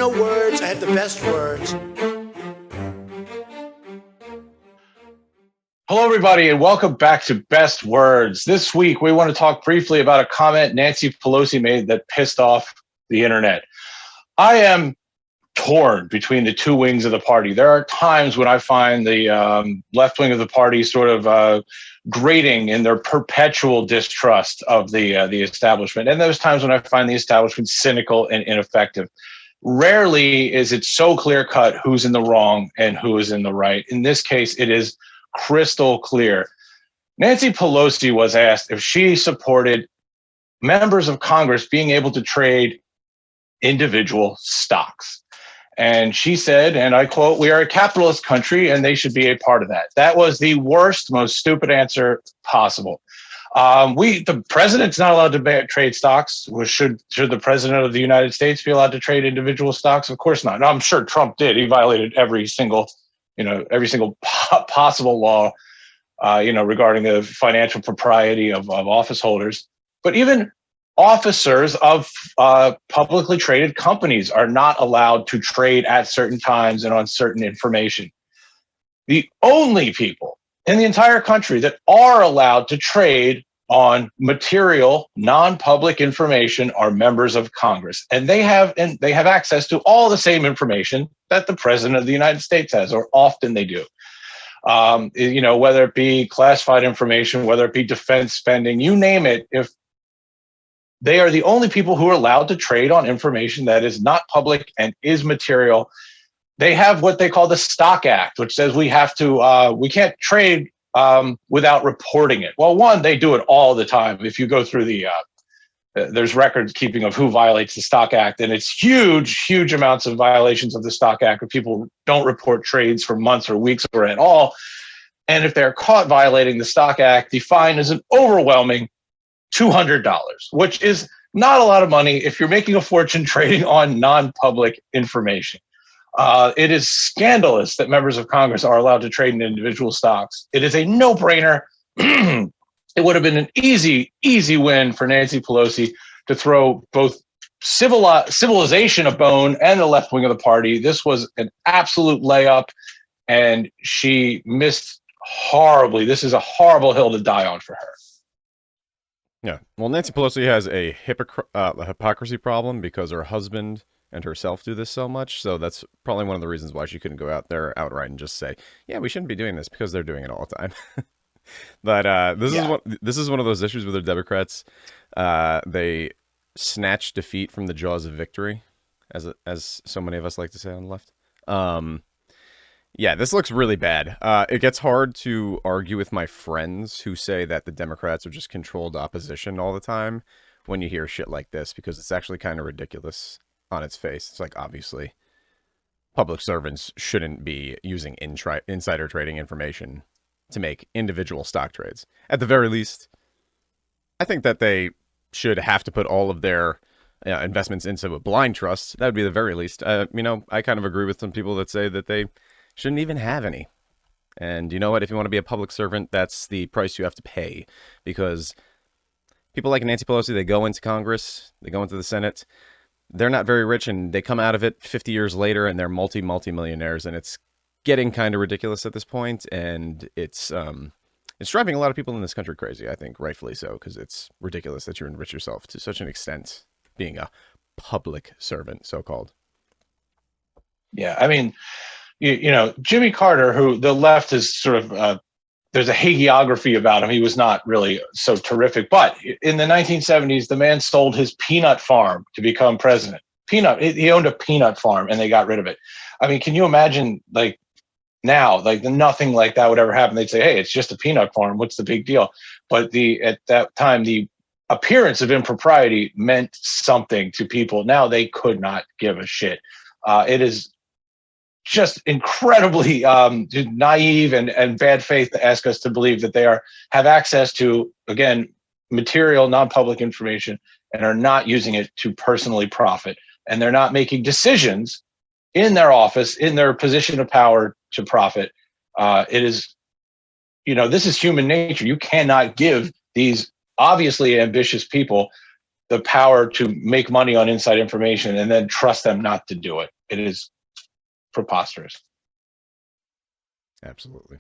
no words. I had the best words. Hello, everybody, and welcome back to Best Words. This week, we want to talk briefly about a comment Nancy Pelosi made that pissed off the internet. I am torn between the two wings of the party. There are times when I find the left wing of the party sort of grating in their perpetual distrust of the establishment. And there's times when I find the establishment cynical and ineffective. Rarely is it so clear-cut who's in the wrong and who is in the right. In this case, it is crystal clear. Nancy Pelosi was asked if she supported members of Congress being able to trade individual stocks. And she said, and I quote, "We are a capitalist country and they should be a part of that." That was the worst, most stupid answer possible. The president's not allowed to trade stocks. Should the president of the United States be allowed to trade individual stocks? Of course not. No, I'm sure Trump did. He violated every single possible law, regarding the financial propriety of office holders. But even officers of publicly traded companies are not allowed to trade at certain times and on certain information. The only people in the entire country that are allowed to trade on material, non-public information are members of Congress. And they have access to all the same information that the president of the United States has, or often they do. Whether it be classified information, whether it be defense spending, you name it, if they are the only people who are allowed to trade on information that is not public and is material. They have what they call the Stock Act, which says we can't trade without reporting it. Well, one, they do it all the time. If you go through there's records keeping of who violates the Stock Act, and it's huge amounts of violations of the Stock Act where people don't report trades for months or weeks or at all. And if they're caught violating the Stock Act, the fine is an overwhelming $200, which is not a lot of money if you're making a fortune trading on non-public information. It is scandalous that members of Congress are allowed to trade in individual stocks. It is a no-brainer. It would have been an easy win for Nancy Pelosi to throw both civilization a bone and the left wing of the party. This was an absolute layup, and she missed horribly. This is a horrible hill to die on for her. Yeah. Well, Nancy Pelosi has a hypocrisy problem because her husband and herself do this so much. So that's probably one of the reasons why she couldn't go out there outright and just say, yeah, we shouldn't be doing this, because they're doing it all the time. But this is one of those issues with the Democrats. They snatch defeat from the jaws of victory, as so many of us like to say on the left. Yeah, this looks really bad. It gets hard to argue with my friends who say that the Democrats are just controlled opposition all the time when you hear shit like this, because it's actually kind of ridiculous on its face. It's like, obviously, public servants shouldn't be using insider trading information to make individual stock trades. At the very least, I think that they should have to put all of their investments into a blind trust. That would be the very least. I kind of agree with some people that say that they shouldn't even have any. And you know what? If you want to be a public servant, that's the price you have to pay. Because people like Nancy Pelosi, they go into Congress, they go into the Senate, they're not very rich, and they come out of it 50 years later and they're multi-millionaires, and it's getting kind of ridiculous at this point, and it's driving a lot of people in this country crazy, I think, rightfully so, because it's ridiculous that you enrich yourself to such an extent being a public servant, so-called. Yeah, I mean, Jimmy Carter, who the left is sort of, there's a hagiography about him. He was not really so terrific. But in the 1970s, the man sold his peanut farm to become president. He owned a peanut farm, and they got rid of it. I mean, can you imagine, now, nothing like that would ever happen? They'd say, hey, it's just a peanut farm. What's the big deal? But at that time, the appearance of impropriety meant something to people. Now they could not give a shit. It is just incredibly naive and bad faith to ask us to believe that they have access to, again, material, non-public information, and are not using it to personally profit. And they're not making decisions in their office, in their position of power, to profit. It is, this is human nature. You cannot give these obviously ambitious people the power to make money on inside information and then trust them not to do it. It is preposterous. Absolutely.